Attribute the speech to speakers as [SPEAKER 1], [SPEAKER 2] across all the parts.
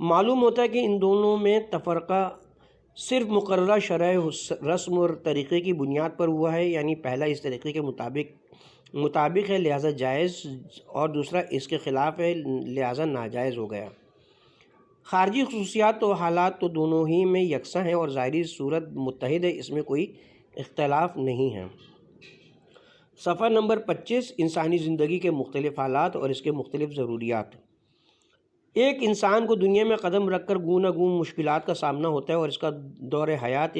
[SPEAKER 1] معلوم ہوتا ہے کہ ان دونوں میں تفرقہ صرف مقررہ شرع رسم اور طریقے کی بنیاد پر ہوا ہے، یعنی پہلا اس طریقے کے مطابق ہے لہذا جائز، اور دوسرا اس کے خلاف ہے لہذا ناجائز ہو گیا۔ خارجی خصوصیات و حالات تو دونوں ہی میں یکساں ہیں اور ظاہری صورت متحد ہے، اس میں کوئی اختلاف نہیں ہے۔ صفحہ نمبر 25، انسانی زندگی کے مختلف حالات اور اس کے مختلف ضروریات۔ ایک انسان کو دنیا میں قدم رکھ کر گوں نہ گوں مشکلات کا سامنا ہوتا ہے اور اس کا دور حیات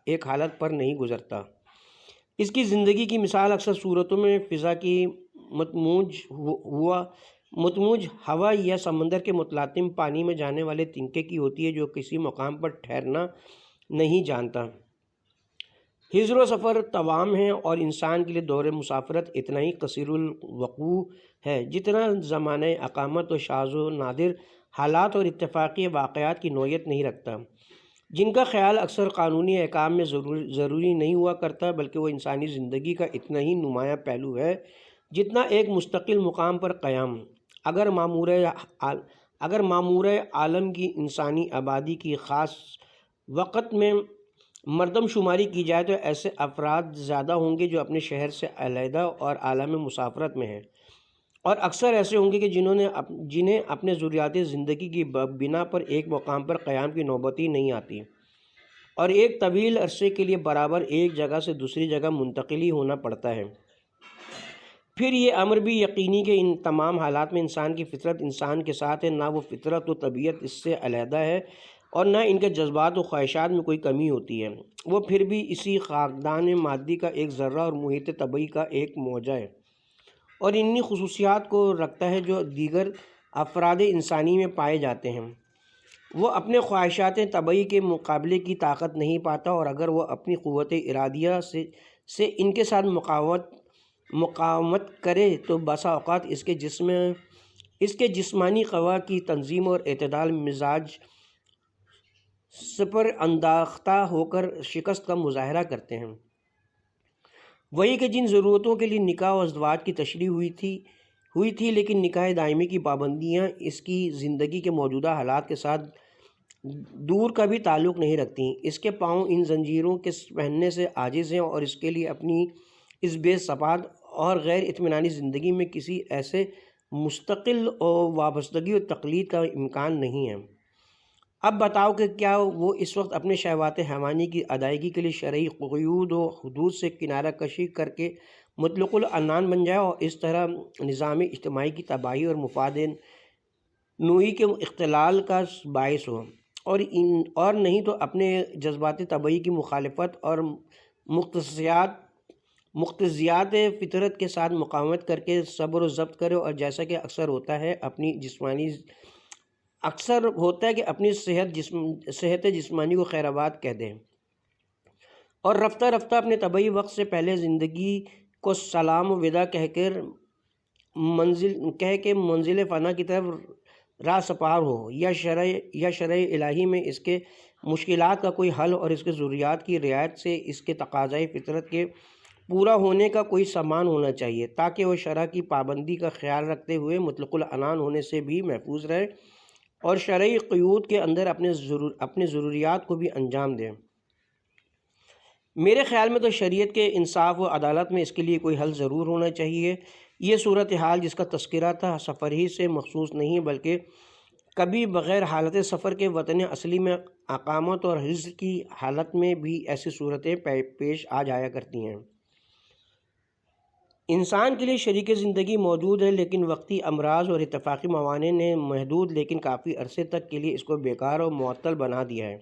[SPEAKER 1] ایک حالت پر نہیں گزرتا۔ اس کی زندگی کی مثال اکثر صورتوں میں فضا کی متموج ہوا یا سمندر کے متلاطم پانی میں جانے والے تنکے کی ہوتی ہے جو کسی مقام پر ٹھہرنا نہیں جانتا۔ ہجر و سفر توام ہے اور انسان کے لیے دور مسافرت اتنا ہی قصیر الوقوع ہے جتنا زمانہ اقامت و شاذ و نادر حالات اور اتفاقی واقعات کی نوعیت نہیں رکھتا، جن کا خیال اکثر قانونی احکام میں ضروری نہیں ہوا کرتا، بلکہ وہ انسانی زندگی کا اتنا ہی نمایاں پہلو ہے جتنا ایک مستقل مقام پر قیام۔ اگر معمور عالم کی انسانی آبادی کی خاص وقت میں مردم شماری کی جائے تو ایسے افراد زیادہ ہوں گے جو اپنے شہر سے علیحدہ اور عالم مسافرت میں ہیں، اور اکثر ایسے ہوں گے کہ جنہیں اپنے ضروریات زندگی کی بنا پر ایک مقام پر قیام کی نوبت ہی نہیں آتی اور ایک طویل عرصے کے لیے برابر ایک جگہ سے دوسری جگہ منتقل ہی ہونا پڑتا ہے۔ پھر یہ امر بھی یقینی کہ ان تمام حالات میں انسان کی فطرت انسان کے ساتھ ہے، نہ وہ فطرت و طبیعت اس سے علیحدہ ہے اور نہ ان کے جذبات و خواہشات میں کوئی کمی ہوتی ہے، وہ پھر بھی اسی خاکدان مادی کا ایک ذرہ اور محیط طبعی کا ایک موجہ ہے اور انہی خصوصیات کو رکھتا ہے جو دیگر افراد انسانی میں پائے جاتے ہیں۔ وہ اپنے خواہشات طبعی کے مقابلے کی طاقت نہیں پاتا اور اگر وہ اپنی قوت ارادیہ سے ان کے ساتھ مقاومت کرے تو بسا اوقات اس کے جسمانی قوا کی تنظیم اور اعتدال مزاج سپر انداختہ ہو کر شکست کا مظاہرہ کرتے ہیں۔ وہی کہ جن ضرورتوں کے لیے نکاح و ازدواج کی تشریح ہوئی تھی لیکن نکاح دائمی کی پابندیاں اس کی زندگی کے موجودہ حالات کے ساتھ دور کا بھی تعلق نہیں رکھتی۔ اس کے پاؤں ان زنجیروں کے پہننے سے عاجز ہیں اور اس کے لیے اپنی اس بے ثبات اور غیر اطمینانی زندگی میں کسی ایسے مستقل اور وابستگی و تقلید کا امکان نہیں ہے۔ اب بتاؤ کہ کیا وہ اس وقت اپنے شہوات حیوانی کی ادائیگی کے لیے شرعی قیود و حدود سے کنارہ کشی کر کے مطلق العنان بن جائے اور اس طرح نظام اجتماعی کی تباہی اور مفاد نوعی کے اختلال کا باعث ہو، اور نہیں تو اپنے جذبات طبعی کی مخالفت اور مقتضیات فطرت کے ساتھ مقاومت کر کے صبر و ضبط کرے اور جیسا کہ اکثر ہوتا ہے کہ اپنی صحت جسمانی کو خیر آباد کہہ دیں اور رفتہ رفتہ اپنے طبعی وقت سے پہلے زندگی کو سلام و وداع کہہ کے منزل فنا کی طرف راہ سپار ہو، یا شرع الہی میں اس کے مشکلات کا کوئی حل اور اس کے ضروریات کی رعایت سے اس کے تقاضۂ فطرت کے پورا ہونے کا کوئی سامان ہونا چاہیے تاکہ وہ شرع کی پابندی کا خیال رکھتے ہوئے مطلق العنان ہونے سے بھی محفوظ رہے اور شرعی قیود کے اندر اپنے ضروریات کو بھی انجام دیں۔ میرے خیال میں تو شریعت کے انصاف و عدالت میں اس کے لیے کوئی حل ضرور ہونا چاہیے۔ یہ صورتحال جس کا تذکرہ تھا سفر ہی سے مخصوص نہیں بلکہ کبھی بغیر حالت سفر کے وطن اصلی میں اقامت اور حجر کی حالت میں بھی ایسی صورتیں پیش آ جایا کرتی ہیں۔ انسان کے لیے شریک زندگی موجود ہے لیکن وقتی امراض اور اتفاقی موانع نے محدود لیکن کافی عرصے تک کے لیے اس کو بیکار اور معطل بنا دیا ہے۔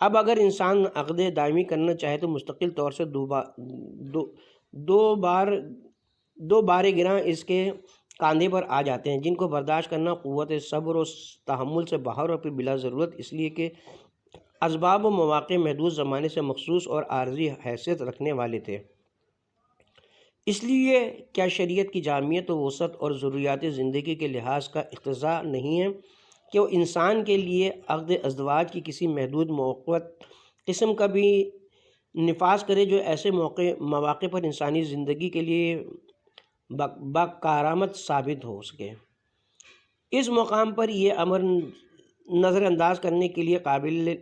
[SPEAKER 1] اب اگر انسان عقد دائمی کرنا چاہے تو مستقل طور سے دو بار گراں اس کے کاندھے پر آ جاتے ہیں جن کو برداشت کرنا قوت صبر و تحمل سے باہر اور پھر بلا ضرورت اس لیے کہ اسباب و مواقع محدود زمانے سے مخصوص اور عارضی حیثیت رکھنے والے تھے۔ اس لیے کیا شریعت کی جامعیت و وسعت اور ضروریات زندگی کے لحاظ کا اقتضا نہیں ہے کہ وہ انسان کے لیے عقد ازدواج کی کسی محدود موقت قسم کا بھی نفاذ کرے جو ایسے مواقع پر انسانی زندگی کے لیے باکارآمد ثابت ہو سکے۔ اس مقام پر یہ امر نظر انداز کرنے کے لیے قابل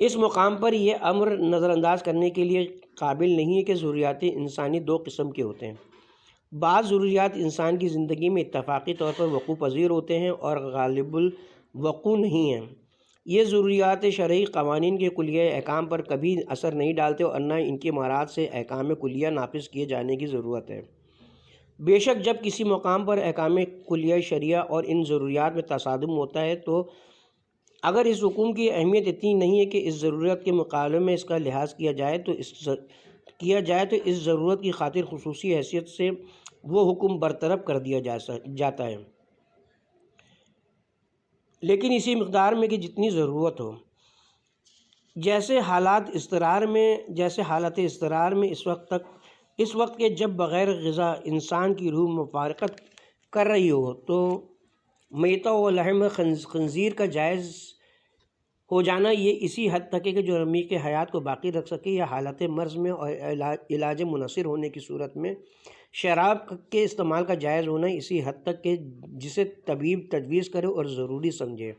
[SPEAKER 1] اس مقام پر یہ امر نظر انداز کرنے کے لیے قابل نہیں ہے کہ ضروریات انسانی دو قسم کے ہوتے ہیں۔ بعض ضروریات انسان کی زندگی میں اتفاقی طور پر وقوع پذیر ہوتے ہیں اور غالب الوقوع نہیں ہیں۔ یہ ضروریات شرعی قوانین کے کلیہ احکام پر کبھی اثر نہیں ڈالتے اور نہ ان کے مراعات سے احکام کلیہ نافذ کیے جانے کی ضرورت ہے۔ بے شک جب کسی مقام پر احکام کلیہ شرعیہ اور ان ضروریات میں تصادم ہوتا ہے تو اگر اس حکم کی اہمیت اتنی نہیں ہے کہ اس ضرورت کے مقابلے میں اس کا لحاظ کیا جائے تو اس ضرورت کی خاطر خصوصی حیثیت سے وہ حکم برطرف کر دیا جاتا ہے، لیکن اسی مقدار میں کہ جتنی ضرورت ہو۔ جیسے حالات اضطرار میں اس وقت کے جب بغیر غذا انسان کی روح مفارقت کر رہی ہو تو میتہ و لحم خنزیر کا جائز ہو جانا یہ اسی حد تک ہے کہ جو رمیق حیات کو باقی رکھ سکے، یا حالت مرض میں اور علاج منحصر ہونے کی صورت میں شراب کے استعمال کا جائز ہونا اسی حد تک کہ جسے طبیب تجویز کرے اور ضروری سمجھے۔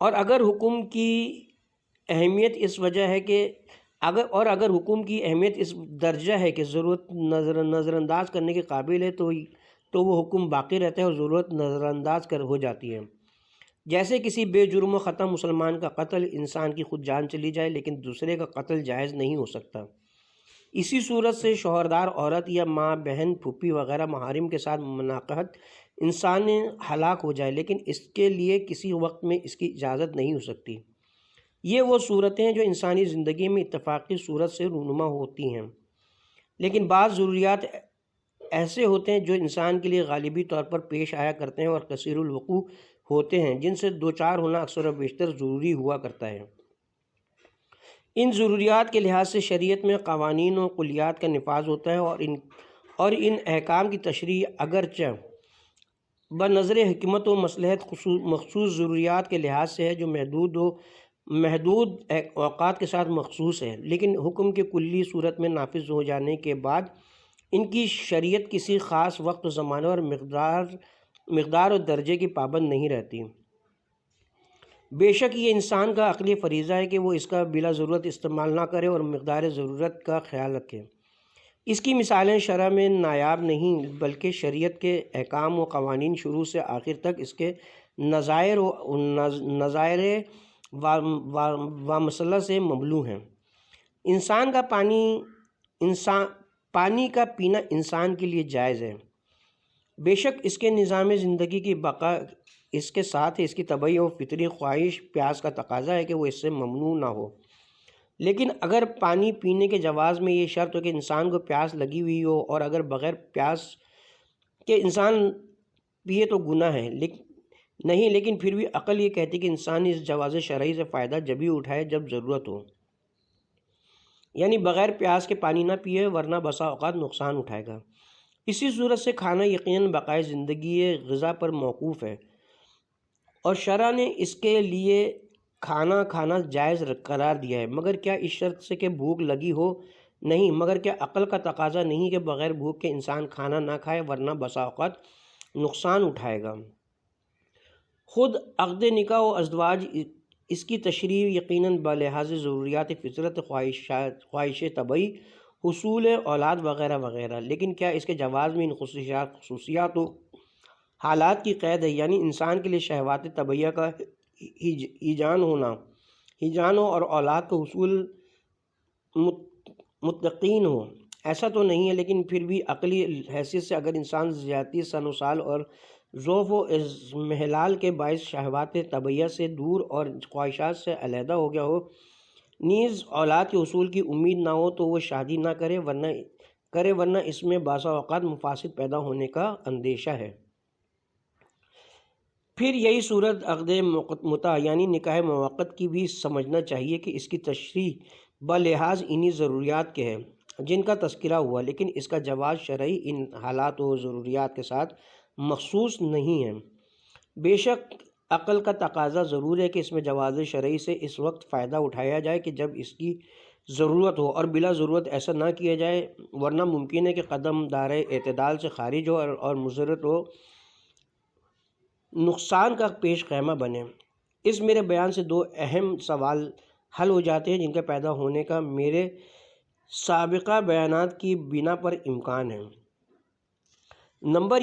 [SPEAKER 1] اور اگر حکم کی اہمیت اس درجہ ہے کہ ضرورت نظر انداز کرنے کے قابل ہے تو وہ حکم باقی رہتا ہے اور ضرورت نظر انداز ہو جاتی ہے۔ جیسے کسی بے جرم و خطا مسلمان کا قتل، انسان کی خود جان چلی جائے لیکن دوسرے کا قتل جائز نہیں ہو سکتا۔ اسی صورت سے شوہردار عورت یا ماں، بہن، پھوپھی وغیرہ محارم کے ساتھ مناقحت انسان ہلاک ہو جائے لیکن اس کے لیے کسی وقت میں اس کی اجازت نہیں ہو سکتی۔ یہ وہ صورتیں ہیں جو انسانی زندگی میں اتفاقی صورت سے رونما ہوتی ہیں، لیکن بعض ضروریات ایسے ہوتے ہیں جو انسان کے لیے غالبی طور پر پیش آیا کرتے ہیں اور کثیر الوقوع ہوتے ہیں، جن سے دوچار ہونا اکثر و بیشتر ضروری ہوا کرتا ہے۔ ان ضروریات کے لحاظ سے شریعت میں قوانین و کلیات کا نفاذ ہوتا ہے اور ان احکام کی تشریح اگرچہ بنظر حکمت و مصلحت مخصوص ضروریات کے لحاظ سے ہے جو محدود اوقات کے ساتھ مخصوص ہے، لیکن حکم کے کلی صورت میں نافذ ہو جانے کے بعد ان کی شریعت کسی خاص وقت و زمانے اور مقدار اور درجے کی پابند نہیں رہتی۔ بے شک یہ انسان کا عقلی فریضہ ہے کہ وہ اس کا بلا ضرورت استعمال نہ کرے اور مقدار ضرورت کا خیال رکھے۔ اس کی مثالیں شرع میں نایاب نہیں بلکہ شریعت کے احکام و قوانین شروع سے آخر تک اس کے نظائر و مسئلہ سے مملو ہیں۔ پانی کا پینا انسان کے لیے جائز ہے، بے شک اس کے نظام زندگی کی بقا اس کے ساتھ ہے۔ اس کی طبعی و فطری خواہش پیاس کا تقاضا ہے کہ وہ اس سے ممنوع نہ ہو، لیکن اگر پانی پینے کے جواز میں یہ شرط ہو کہ انسان کو پیاس لگی ہوئی ہو اور اگر بغیر پیاس کے انسان پیے تو گناہ ہے نہیں، لیکن پھر بھی عقل یہ کہتی کہ انسان اس جواز شرعی سے فائدہ جبھی اٹھائے جب ضرورت ہو، یعنی بغیر پیاس کے پانی نہ پیے ورنہ بسا اوقات نقصان اٹھائے گا۔ اسی صورت سے کھانا یقیناً بقائے زندگی غذا پر موقوف ہے اور شرع نے اس کے لیے کھانا جائز قرار دیا ہے، مگر کیا اس شرط سے کہ بھوک لگی ہو؟ نہیں، مگر کیا عقل کا تقاضا نہیں کہ بغیر بھوک کے انسان کھانا نہ کھائے ورنہ بسا اوقات نقصان اٹھائے گا۔ خود عقد نکاح و ازدواج اس کی تشریح یقیناً بلحاظ ضروریات فطرت، خواہش طبعی، حصول اولاد وغیرہ وغیرہ، لیکن کیا اس کے جواز میں ان خصوصیات و حالات کی قید ہے، یعنی انسان کے لیے شہوات طبعیہ کا ہیجان ہو اور اولاد کا حصول متقین ہو؟ ایسا تو نہیں ہے، لیکن پھر بھی عقلی حیثیت سے اگر انسان زیادتی سن و سال اور ذوف و اضمحلال کے باعث شہوات طبعیہ سے دور اور خواہشات سے علیحدہ ہو گیا ہو، نیز اولاد کے حصول کی امید نہ ہو تو وہ شادی نہ کرے ورنہ اس میں بعض اوقات مفاسد پیدا ہونے کا اندیشہ ہے۔ پھر یہی صورت عقد متع یعنی نکاح موقت کی بھی سمجھنا چاہیے کہ اس کی تشریح بلحاظ انہی ضروریات کے ہے جن کا تذکرہ ہوا، لیکن اس کا جواز شرعی ان حالات و ضروریات کے ساتھ مخصوص نہیں ہے۔ بے شک عقل کا تقاضا ضرور ہے کہ اس میں جواز شرعی سے اس وقت فائدہ اٹھایا جائے کہ جب اس کی ضرورت ہو اور بلا ضرورت ایسا نہ کیا جائے، ورنہ ممکن ہے کہ قدم دائرۂ اعتدال سے خارج ہو اور مضرت ہو نقصان کا پیش خیمہ بنے۔ اس میرے بیان سے دو اہم سوال حل ہو جاتے ہیں جن کے پیدا ہونے کا میرے سابقہ بیانات کی بنا پر امکان ہے۔ نمبر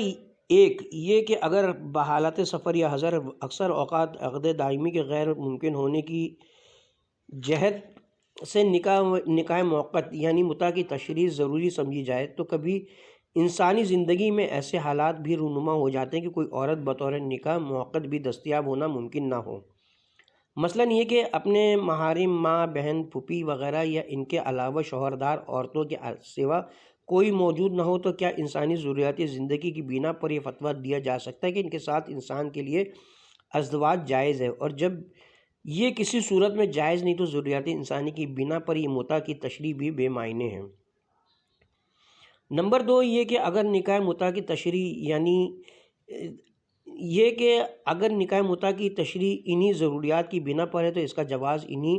[SPEAKER 1] ایک یہ کہ اگر بحالت سفر یا حضر اکثر اوقات عقد دائمی کے غیر ممکن ہونے کی جہت سے نکاح موقت یعنی متع کی تشریح ضروری سمجھی جائے، تو کبھی انسانی زندگی میں ایسے حالات بھی رونما ہو جاتے ہیں کہ کوئی عورت بطور نکاح موقت بھی دستیاب ہونا ممکن نہ ہو۔ مثلاً یہ کہ اپنے محارم ماں، بہن، پھوپھی وغیرہ یا ان کے علاوہ شوہردار عورتوں کے سوا کوئی موجود نہ ہو، تو کیا انسانی ضروریات زندگی کی بنا پر یہ فتویٰ دیا جا سکتا ہے کہ ان کے ساتھ انسان کے لیے ازدواج جائز ہے؟ اور جب یہ کسی صورت میں جائز نہیں تو ضروریات انسانی کی بنا پر یہ متع کی تشریح بھی بے معنی ہے۔ نمبر دو یہ کہ اگر نکاح متع کی تشریح انہی ضروریات کی بنا پر ہے تو اس کا جواز انہی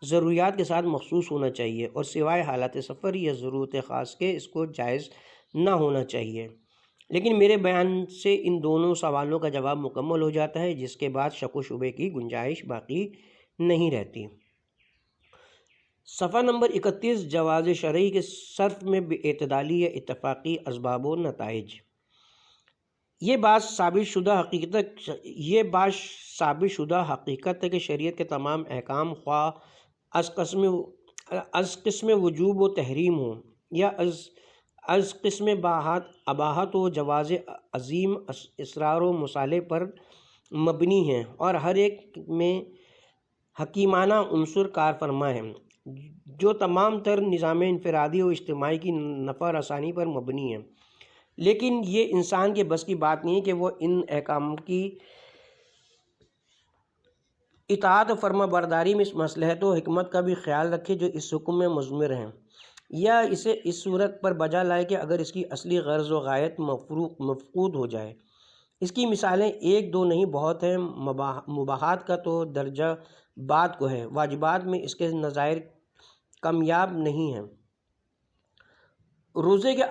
[SPEAKER 1] ضروریات کے ساتھ مخصوص ہونا چاہیے اور سوائے حالات سفر یا ضرورت خاص کے اس کو جائز نہ ہونا چاہیے۔ لیکن میرے بیان سے ان دونوں سوالوں کا جواب مکمل ہو جاتا ہے، جس کے بعد شک و شبے کی گنجائش باقی نہیں رہتی۔ صفحہ نمبر 31 جواز شرعی کے صرف میں بے اعتدالی یا اتفاقی اسباب و نتائج۔ یہ بات ثابت شدہ حقیقت ہے کہ شریعت کے تمام احکام خواہ از قسم وجوب و تحریم ہوں یا از قسم اباحت و جواز عظیم اصرار و مصالح پر مبنی ہیں اور ہر ایک میں حکیمانہ عنصر کار فرما ہے، جو تمام تر نظام انفرادی و اجتماعی کی نفع رسانی پر مبنی ہے۔ لیکن یہ انسان کے بس کی بات نہیں ہے کہ وہ ان احکام کی اطاعت و فرما برداری میں اس مصلحت و حکمت کا بھی خیال رکھے جو اس حکم میں مضمر ہیں، یا اسے اس صورت پر بجا لائے کہ اگر اس کی اصلی غرض و غایت مفقود ہو جائے۔ اس کی مثالیں ایک دو نہیں بہت ہیں۔ مباحات کا تو درجہ بعد کو ہے، واجبات میں اس کے نظائر کمیاب نہیں ہیں۔ روزے کے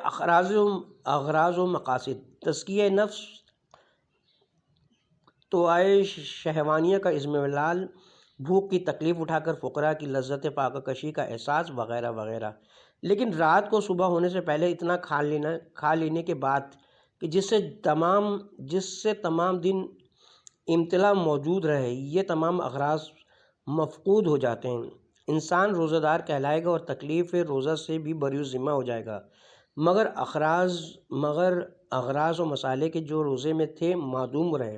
[SPEAKER 1] اغراض و مقاصد، تزکیہ نفس، توائے شہوانیہ کا اضمحلال، بھوک کی تکلیف اٹھا کر فقراء کی لذت فاقہ کشی کا احساس وغیرہ وغیرہ۔ لیکن رات کو صبح ہونے سے پہلے اتنا کھا لینے کے بعد کہ جس سے تمام دن امتلا موجود رہے، یہ تمام اغراض مفقود ہو جاتے ہیں۔ انسان روزہ دار کہلائے گا اور تکلیف روزہ سے بھی بری ذمہ ہو جائے گا، مگر اغراض و مصالح کے جو روزے میں تھے معدوم رہے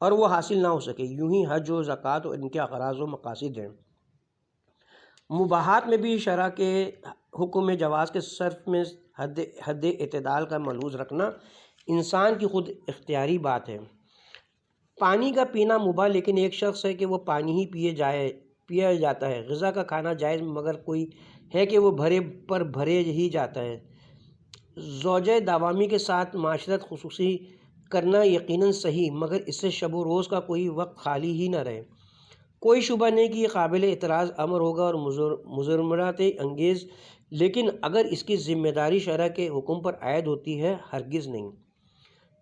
[SPEAKER 1] اور وہ حاصل نہ ہو سکے۔ یوں ہی حج و زکوٰۃ ان کے اغراض و مقاصد ہیں۔ مباحات میں بھی شرع کے حکم جواز کے صرف میں حد اعتدال کا ملحوظ رکھنا انسان کی خود اختیاری بات ہے۔ پانی کا پینا مباح لیکن ایک شخص ہے کہ وہ پانی ہی پیا جاتا ہے۔ غذا کا کھانا جائز مگر کوئی ہے کہ وہ بھرے ہی جاتا ہے۔ زوجہ داومی کے ساتھ معاشرت خصوصی کرنا یقیناً صحیح، مگر اس سے شب و روز کا کوئی وقت خالی ہی نہ رہے۔ کوئی شبہ نہیں کہ یہ قابل اعتراض امر ہوگا اور مضمرات انگیز، لیکن اگر اس کی ذمہ داری شرع کے حکم پر عائد ہوتی ہے ہرگز نہیں۔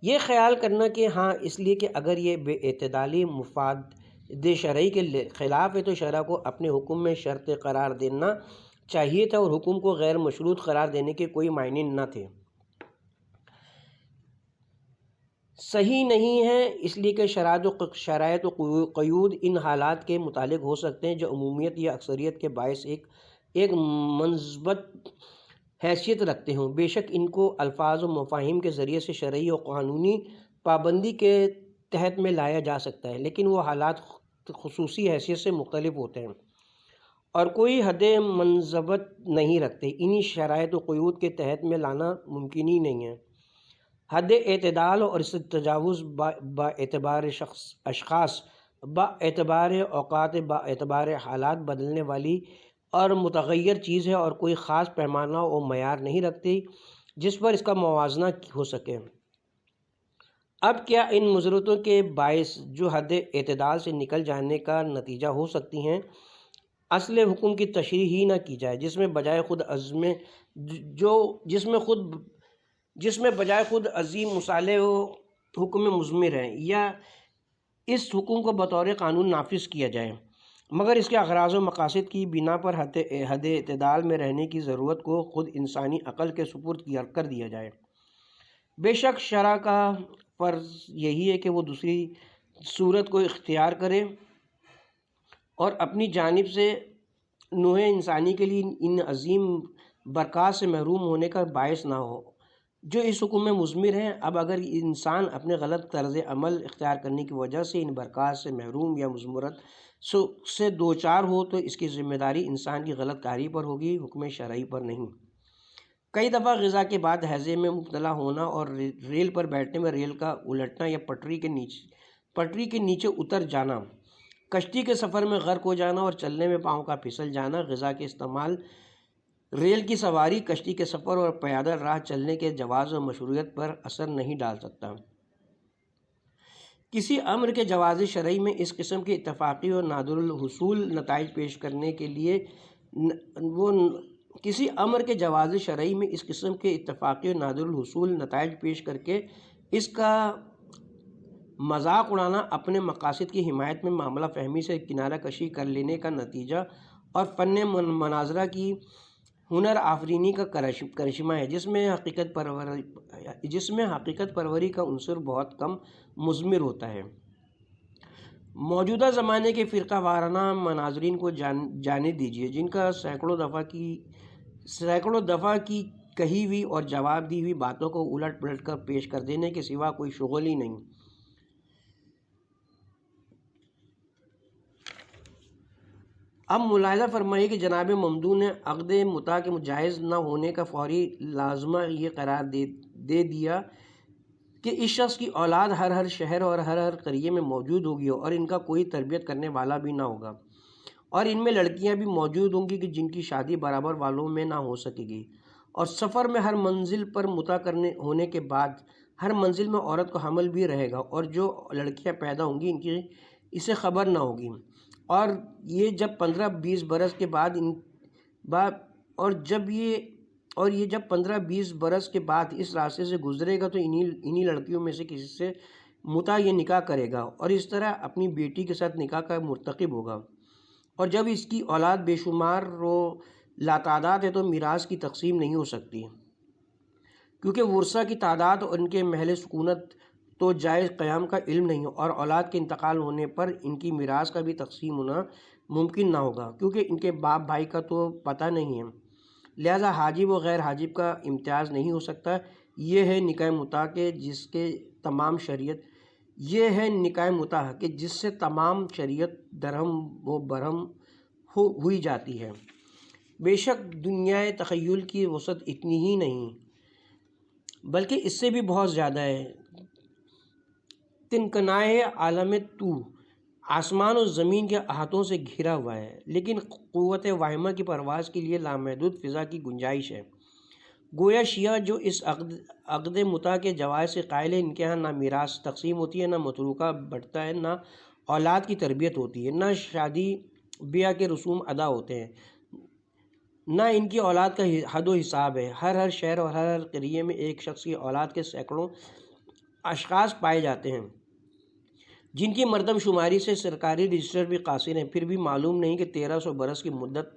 [SPEAKER 1] یہ خیال کرنا کہ ہاں اس لیے کہ اگر یہ بے اعتدالی مفاد شرعی کے خلاف ہے تو شرع کو اپنے حکم میں شرط قرار دینا چاہیے تھا اور حکم کو غیر مشروط قرار دینے کے کوئی معنی نہ تھے۔ صحیح نہیں ہے اس لیے کہ شرائط و قیود ان حالات کے متعلق ہو سکتے ہیں جو عمومیت یا اکثریت کے باعث ایک منضبط حیثیت رکھتے ہوں۔ بے شک ان کو الفاظ و مفاہیم کے ذریعے سے شرعی و قانونی پابندی کے تحت میں لایا جا سکتا ہے، لیکن وہ حالات خصوصی حیثیت سے مختلف ہوتے ہیں اور کوئی حد منضبط نہیں رکھتے۔ انہی شرائط و قیود کے تحت میں لانا ممکن ہی نہیں ہے۔ حد اعتدال اور اس سے تجاوز با اعتبار اشخاص، با اعتبار اوقات، با اعتبار حالات بدلنے والی اور متغیر چیز ہے اور کوئی خاص پیمانہ و معیار نہیں رکھتی جس پر اس کا موازنہ ہو سکے۔ اب کیا ان مضرتوں کے باعث جو حد اعتدال سے نکل جانے کا نتیجہ ہو سکتی ہیں، اصل حکم کی تشریح ہی نہ کی جائے جس میں بجائے خود عظیم مصالح حکم مضمر ہے یا اس حکم کو بطور قانون نافذ کیا جائے، مگر اس کے اغراض و مقاصد کی بنا پر حد اعتدال میں رہنے کی ضرورت کو خود انسانی عقل کے سپرد کر دیا جائے۔ بے شک شرع کا فرض یہی ہے کہ وہ دوسری صورت کو اختیار کرے اور اپنی جانب سے نوع انسانی کے لیے ان عظیم برکات سے محروم ہونے کا باعث نہ ہو جو اس حکم میں مضمر ہیں۔ اب اگر انسان اپنے غلط طرز عمل اختیار کرنے کی وجہ سے ان برکات سے محروم یا مضمرت سے دوچار ہو تو اس کی ذمہ داری انسان کی غلط کاری پر ہوگی، حکم شرعی پر نہیں۔ کئی دفعہ غذا کے بعد ہیضے میں مبتلا ہونا اور ریل پر بیٹھنے میں ریل کا الٹنا یا پٹری کے نیچے اتر جانا، کشتی کے سفر میں غرق ہو جانا اور چلنے میں پاؤں کا پھسل جانا، غذا کے استعمال، ریل کی سواری، کشتی کے سفر اور پیادل راہ چلنے کے جواز و مشروعیت پر اثر نہیں ڈال سکتا۔ کسی امر کے جواز شرعی میں اس قسم کے اتفاقی اور نادر الحصول نتائج پیش کرنے کے لیے پیش کر کے اس کا مذاق اڑانا اپنے مقاصد کی حمایت میں معاملہ فہمی سے کنارہ کشی کر لینے کا نتیجہ اور فن مناظرہ کی ہنر آفرینی کا کرشمہ ہے جس میں حقیقت پروری کا عنصر بہت کم مضمر ہوتا ہے۔ موجودہ زمانے کے فرقہ وارانہ مناظرین کو جانے دیجیے جن کا سینکڑوں دفعہ کی کہی ہوئی اور جواب دی ہوئی باتوں کو الٹ پلٹ کر پیش کر دینے کے سوا کوئی شغل ہی نہیں۔ اب ملاحظہ فرمائیے کہ جناب ممدوح نے عقد متاع کے جائز نہ ہونے کا فوری لازمہ یہ قرار دے دیا کہ اس شخص کی اولاد ہر شہر اور ہر قریے میں موجود ہوگی اور ان کا کوئی تربیت کرنے والا بھی نہ ہوگا، اور ان میں لڑکیاں بھی موجود ہوں گی کہ جن کی شادی برابر والوں میں نہ ہو سکے گی، اور سفر میں ہر منزل پر متاع ہونے کے بعد ہر منزل میں عورت کو حمل بھی رہے گا، اور جو لڑکیاں پیدا ہوں گی ان کی اسے خبر نہ ہوگی، اور یہ جب 15-20 برس کے بعد جب 15-20 برس کے بعد اس راستے سے گزرے گا تو انہی لڑکیوں میں سے کسی سے متاع یہ نکاح کرے گا اور اس طرح اپنی بیٹی کے ساتھ نکاح کا مرتکب ہوگا، اور جب اس کی اولاد بے شمار و لاتعداد ہے تو میراث کی تقسیم نہیں ہو سکتی، کیونکہ ورثہ کی تعداد اور ان کے محل سکونت تو جائز قیام کا علم نہیں، اور اولاد کے انتقال ہونے پر ان کی میراث کا بھی تقسیم ہونا ممکن نہ ہوگا کیونکہ ان کے باپ بھائی کا تو پتہ نہیں ہے، لہذا حاجب و غیر حاجب کا امتیاز نہیں ہو سکتا۔ یہ ہے نکاح متاع کہ جس سے تمام شریعت درہم و برہم ہوئی جاتی ہے۔ بے شک دنیا تخیل کی وسعت اتنی ہی نہیں بلکہ اس سے بھی بہت زیادہ ہے۔ تنکنائے عالم تو آسمان و زمین کے احاطوں سے گھرا ہوا ہے، لیکن قوت واہمہ کی پرواز کے لیے لامحدود فضا کی گنجائش ہے۔ گویا شیعہ جو اس عقد متاع کے جواز سے قائل ہے، ان کے ہاں نہ میراث تقسیم ہوتی ہے، نہ متروکہ بٹتا ہے، نہ اولاد کی تربیت ہوتی ہے، نہ شادی بیاہ کے رسوم ادا ہوتے ہیں، نہ ان کی اولاد کا حد و حساب ہے۔ ہر شہر اور ہر قریے میں ایک شخص کی اولاد کے سینکڑوں اشخاص پائے جاتے ہیں جن کی مردم شماری سے سرکاری رجسٹر بھی قاصر ہیں، پھر بھی معلوم نہیں کہ 1300 برس کی مدت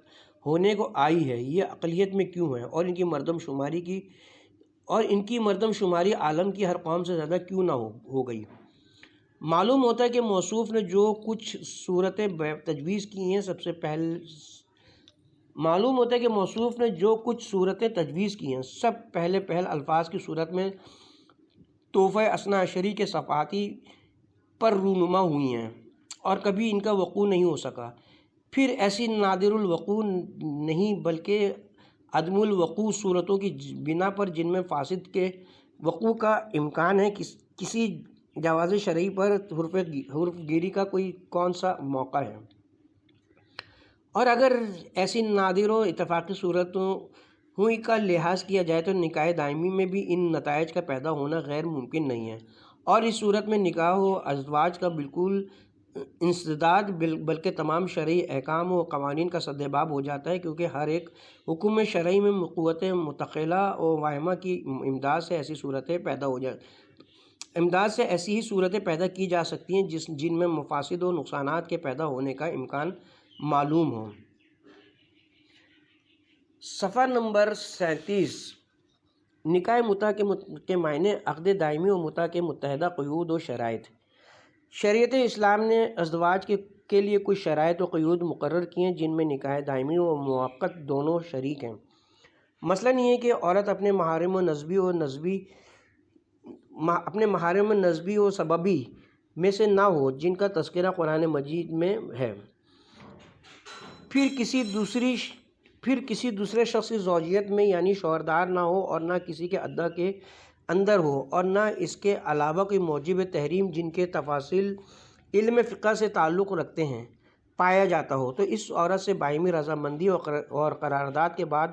[SPEAKER 1] ہونے کو آئی ہے یہ اقلیت میں کیوں ہے، اور ان کی مردم شماری عالم کی ہر قوم سے زیادہ کیوں نہ ہو گئی۔ معلوم ہوتا ہے کہ موصوف نے جو کچھ صورتیں تجویز کی ہیں سب پہلے الفاظ کی صورت میں تحفہ اثنا عشری کے صفحاتی پر رونما ہوئی ہیں اور کبھی ان کا وقوع نہیں ہو سکا، پھر ایسی نادر الوقوع نہیں بلکہ عدم الوقوع صورتوں کی بنا پر جن میں فاسد کے وقوع کا امکان ہے کسی جواز شرعی پر حرف گیری کا کون سا موقع ہے، اور اگر ایسی نادر و اتفاقی صورتوں ہوئی کا لحاظ کیا جائے تو نکاح دائمی میں بھی ان نتائج کا پیدا ہونا غیر ممکن نہیں ہے، اور اس صورت میں نکاح و ازدواج کا بالکل انسداد بلکہ تمام شرعی احکام و قوانین کا سدباب ہو جاتا ہے، کیونکہ ہر ایک حکم شرعی میں قوت متخیلہ و واہمہ کی امداد سے ایسی صورتیں پیدا امداد سے ایسی ہی صورتیں پیدا کی جا سکتی ہیں جن میں مفاسد و نقصانات کے پیدا ہونے کا امکان معلوم ہو۔ صفحہ نمبر 37، نکاح متع کے معنی، عقد دائمی و متع کے متحدہ قیود و شرائط۔ شریعت اسلام نے ازدواج کے لیے کچھ شرائط و قیود مقرر کیے ہیں جن میں نکاح دائمی و موقت دونوں شریک ہیں۔ مثلاً یہ کہ عورت اپنے محارم نسبی و سببی میں سے نہ ہو جن کا تذکرہ قرآن مجید میں ہے، پھر کسی دوسرے شخص کی زوجیت میں یعنی شوہردار نہ ہو، اور نہ کسی کے عدہ کے اندر ہو، اور نہ اس کے علاوہ کوئی موجب تحریم جن کے تفاصیل علم فقہ سے تعلق رکھتے ہیں پایا جاتا ہو، تو اس عورت سے باہمی رضامندی اور قرارداد کے بعد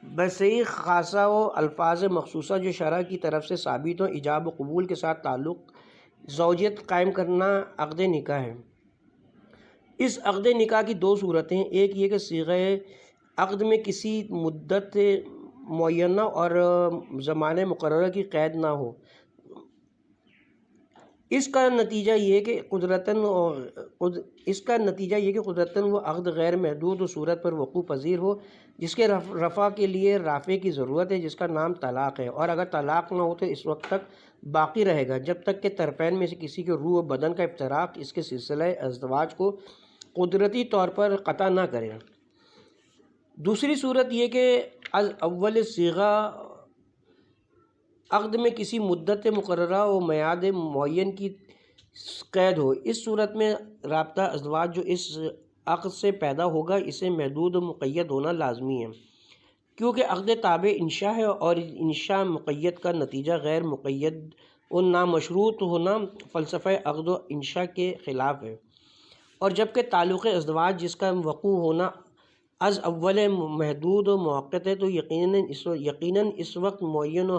[SPEAKER 1] بصیغ خاصہ و الفاظ مخصوصہ جو شرع کی طرف سے ثابت ہوں، ایجاب و قبول کے ساتھ تعلق زوجیت قائم کرنا عقد نکاح ہے۔ اس عقد نکاح کی دو صورتیں ہیں، ایک یہ کہ صیغہ عقد میں کسی مدت معینہ اور زمانے مقررہ کی قید نہ ہو۔ اس کا نتیجہ یہ کہ قدرتاً وہ عقد غیر محدود و صورت پر وقوع پذیر ہو جس کے رفع کے لیے رافع کی ضرورت ہے، جس کا نام طلاق ہے، اور اگر طلاق نہ ہو تو اس وقت تک باقی رہے گا جب تک کہ طرفین میں سے کسی کے روح و بدن کا افتراق اس کے سلسلہ ازدواج کو قدرتی طور پر قطع نہ کرے۔ دوسری صورت یہ کہ از اول صیغہ عقد میں کسی مدت مقررہ و میعاد معین کی قید ہو۔ اس صورت میں رابطہ ازدواج جو اس عقد سے پیدا ہوگا اسے محدود و مقید ہونا لازمی ہے، کیونکہ عقد تابع انشاء ہے، اور انشاء مقید کا نتیجہ غیر مقید و نامشروط ہونا فلسفہ عقد و انشاء کے خلاف ہے، اور جبکہ تعلق ازدواج جس کا وقوع ہونا از اول محدود و مؤقت ہے تو یقیناً اس وقت معین و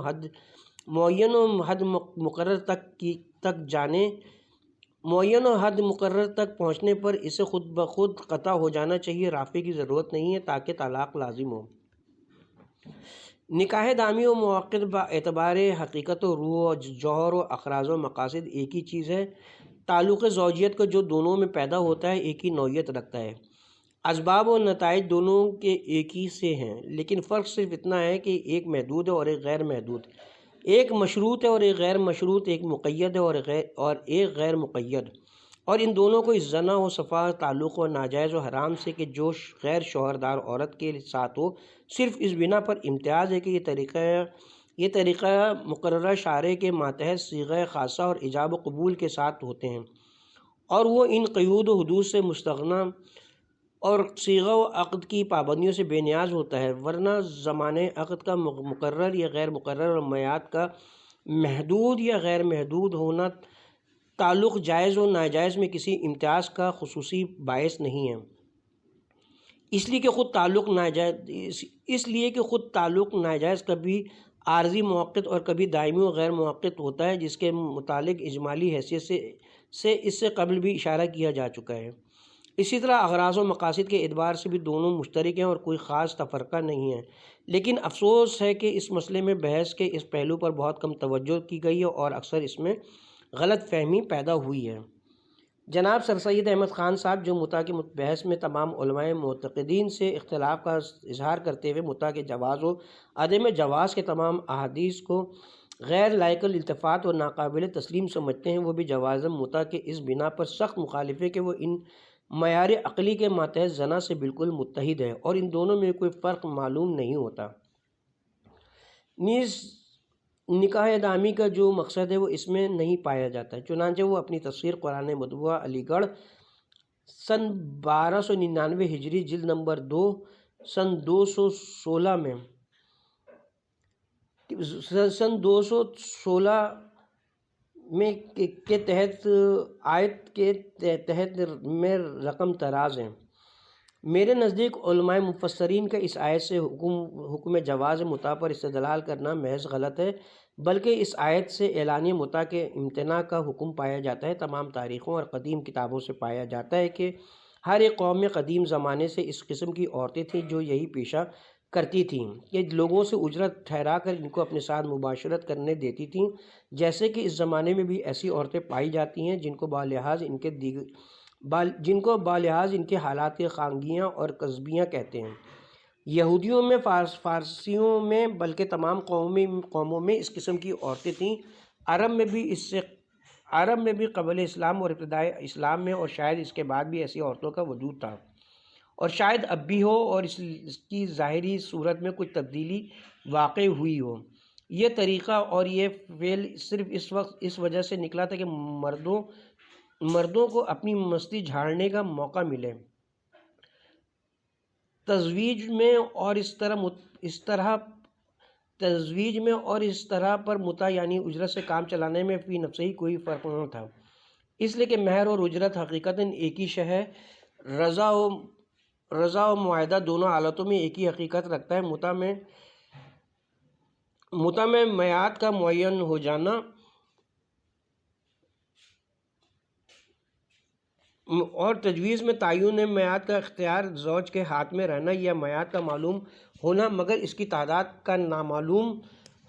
[SPEAKER 1] حد مقرر تک پہنچنے پر اسے خود بخود قطع ہو جانا چاہیے، رافع کی ضرورت نہیں ہے تاکہ طلاق لازم ہو۔ نکاح دائمی و موقت با اعتبار حقیقت و روح و جوہر و اغراض و مقاصد ایک ہی چیز ہے۔ تعلق زوجیت کا جو دونوں میں پیدا ہوتا ہے ایک ہی نوعیت رکھتا ہے، اسباب و نتائج دونوں کے ایک ہی سے ہیں، لیکن فرق صرف اتنا ہے کہ ایک محدود ہے اور ایک غیر محدود، ایک مشروط ہے اور ایک غیر مشروط، ایک مقید ہے اور ایک غیر مقید، اور ان دونوں کو اس زنا و صفا تعلق و ناجائز و حرام سے کہ جو غیر شوہردار عورت کے ساتھ ہو، صرف اس بنا پر امتیاز ہے کہ یہ طریقہ مقررہ شارع کے ماتحت صیغہ خاصہ اور ایجاب و قبول کے ساتھ ہوتے ہیں، اور وہ ان قیود و حدود سے مستغنی اور صیغہ و عقد کی پابندیوں سے بے نیاز ہوتا ہے، ورنہ زمانے عقد کا مقرر یا غیر مقرر اور میعاد کا محدود یا غیر محدود ہونا تعلق جائز و ناجائز میں کسی امتیاز کا خصوصی باعث نہیں ہے، اس لیے کہ خود تعلق ناجائز کبھی عارضی موقت اور کبھی دائمی و غیر موقت ہوتا ہے، جس کے متعلق اجمالی حیثیت سے اس سے قبل بھی اشارہ کیا جا چکا ہے۔ اسی طرح اغراض و مقاصد کے اعتبار سے بھی دونوں مشترک ہیں اور کوئی خاص تفرقہ نہیں ہے، لیکن افسوس ہے کہ اس مسئلے میں بحث کے اس پہلو پر بہت کم توجہ کی گئی ہے اور اکثر اس میں غلط فہمی پیدا ہوئی ہے۔ جناب سر سید احمد خان صاحب جو متع کے بحث میں تمام علماء معتقدین سے اختلاف کا اظہار کرتے ہوئے متع کے جواز و عدم جواز کے تمام احادیث کو غیر لائق الالتفات و ناقابل تسلیم سمجھتے ہیں، وہ بھی جواز متع کے اس بنا پر سخت مخالف ہے کہ وہ ان معیار عقلی کے ماتحت زنا سے بالکل متحد ہے اور ان دونوں میں کوئی فرق معلوم نہیں ہوتا۔ نیز نکاح دائمی کا جو مقصد ہے وہ اس میں نہیں پایا جاتا، چنانچہ وہ اپنی تفسیر قرآن مطبوعہ علی گڑھ سن 1299 ہجری جلد نمبر 2 سن 216 میں کے تحت آیت کے تحت میں رقم تراز ہیں۔ میرے نزدیک علماء مفسرین کا اس آیت سے حکم جواز متع پر استدلال کرنا محض غلط ہے، بلکہ اس آیت سے اعلانیہ متع کے امتناع کا حکم پایا جاتا ہے۔ تمام تاریخوں اور قدیم کتابوں سے پایا جاتا ہے کہ ہر ایک قوم میں قدیم زمانے سے اس قسم کی عورتیں تھیں جو یہی پیشہ کرتی تھیں کہ لوگوں سے اجرت ٹھہرا کر ان کو اپنے ساتھ مباشرت کرنے دیتی تھیں، جیسے کہ اس زمانے میں بھی ایسی عورتیں پائی جاتی ہیں جن کو بالحاظ ان کے حالات خانگیاں اور قصبیاں کہتے ہیں۔ یہودیوں میں، فارسیوں میں، بلکہ تمام قوموں میں اس قسم کی عورتیں تھیں۔ عرب میں بھی قبل اسلام اور ابتدائی اسلام میں، اور شاید اس کے بعد بھی ایسی عورتوں کا وجود تھا، اور شاید اب بھی ہو، اور اس کی ظاہری صورت میں کچھ تبدیلی واقع ہوئی ہو۔ یہ طریقہ اور یہ فعل صرف اس وجہ سے نکلا تھا کہ مردوں کو اپنی مستی جھاڑنے کا موقع ملے۔ تزویج میں اور اس طرح پر متع یعنی اجرت سے کام چلانے میں فی نفسہ ہی کوئی فرق نہ تھا، اس لیے کہ مہر اور اجرت حقیقتاً ایک ہی شے ہے۔ رضا و معاہدہ دونوں حالتوں میں ایک ہی حقیقت رکھتا ہے۔ متع میں میعاد کا معین ہو جانا اور تجویز میں تعین میعاد کا اختیار زوج کے ہاتھ میں رہنا، یا میعاد کا معلوم ہونا مگر اس کی تعداد کا نامعلوم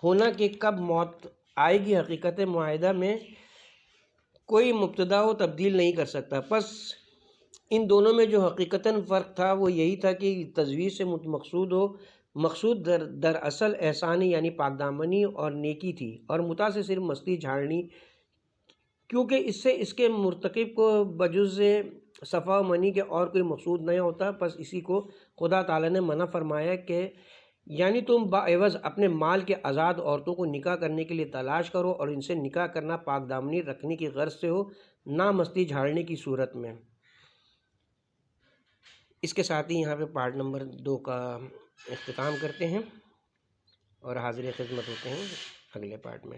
[SPEAKER 1] ہونا کہ کب موت آئے گی، حقیقت معاہدہ میں کوئی مبتدا و تبدیل نہیں کر سکتا۔ پس ان دونوں میں جو حقیقتاً فرق تھا وہ یہی تھا کہ تزویج سے مقصود دراصل احسان یعنی پاکدامنی اور نیکی تھی، اور متع سے صرف مستی جھاڑنی، کیونکہ اس سے اس کے مرتکب کو بجز صفا و منی کے اور کوئی مقصود نہیں ہوتا۔ پس اسی کو خدا تعالیٰ نے منع فرمایا کہ یعنی تم باعوض اپنے مال کے آزاد عورتوں کو نکاح کرنے کے لیے تلاش کرو، اور ان سے نکاح کرنا پاک دامنی رکھنے کی غرض سے ہو، نہ مستی جھاڑنے کی صورت میں۔ اس کے ساتھ ہی یہاں پہ پارٹ نمبر 2 کا اختتام کرتے ہیں، اور حاضر خدمت ہوتے ہیں اگلے پارٹ میں۔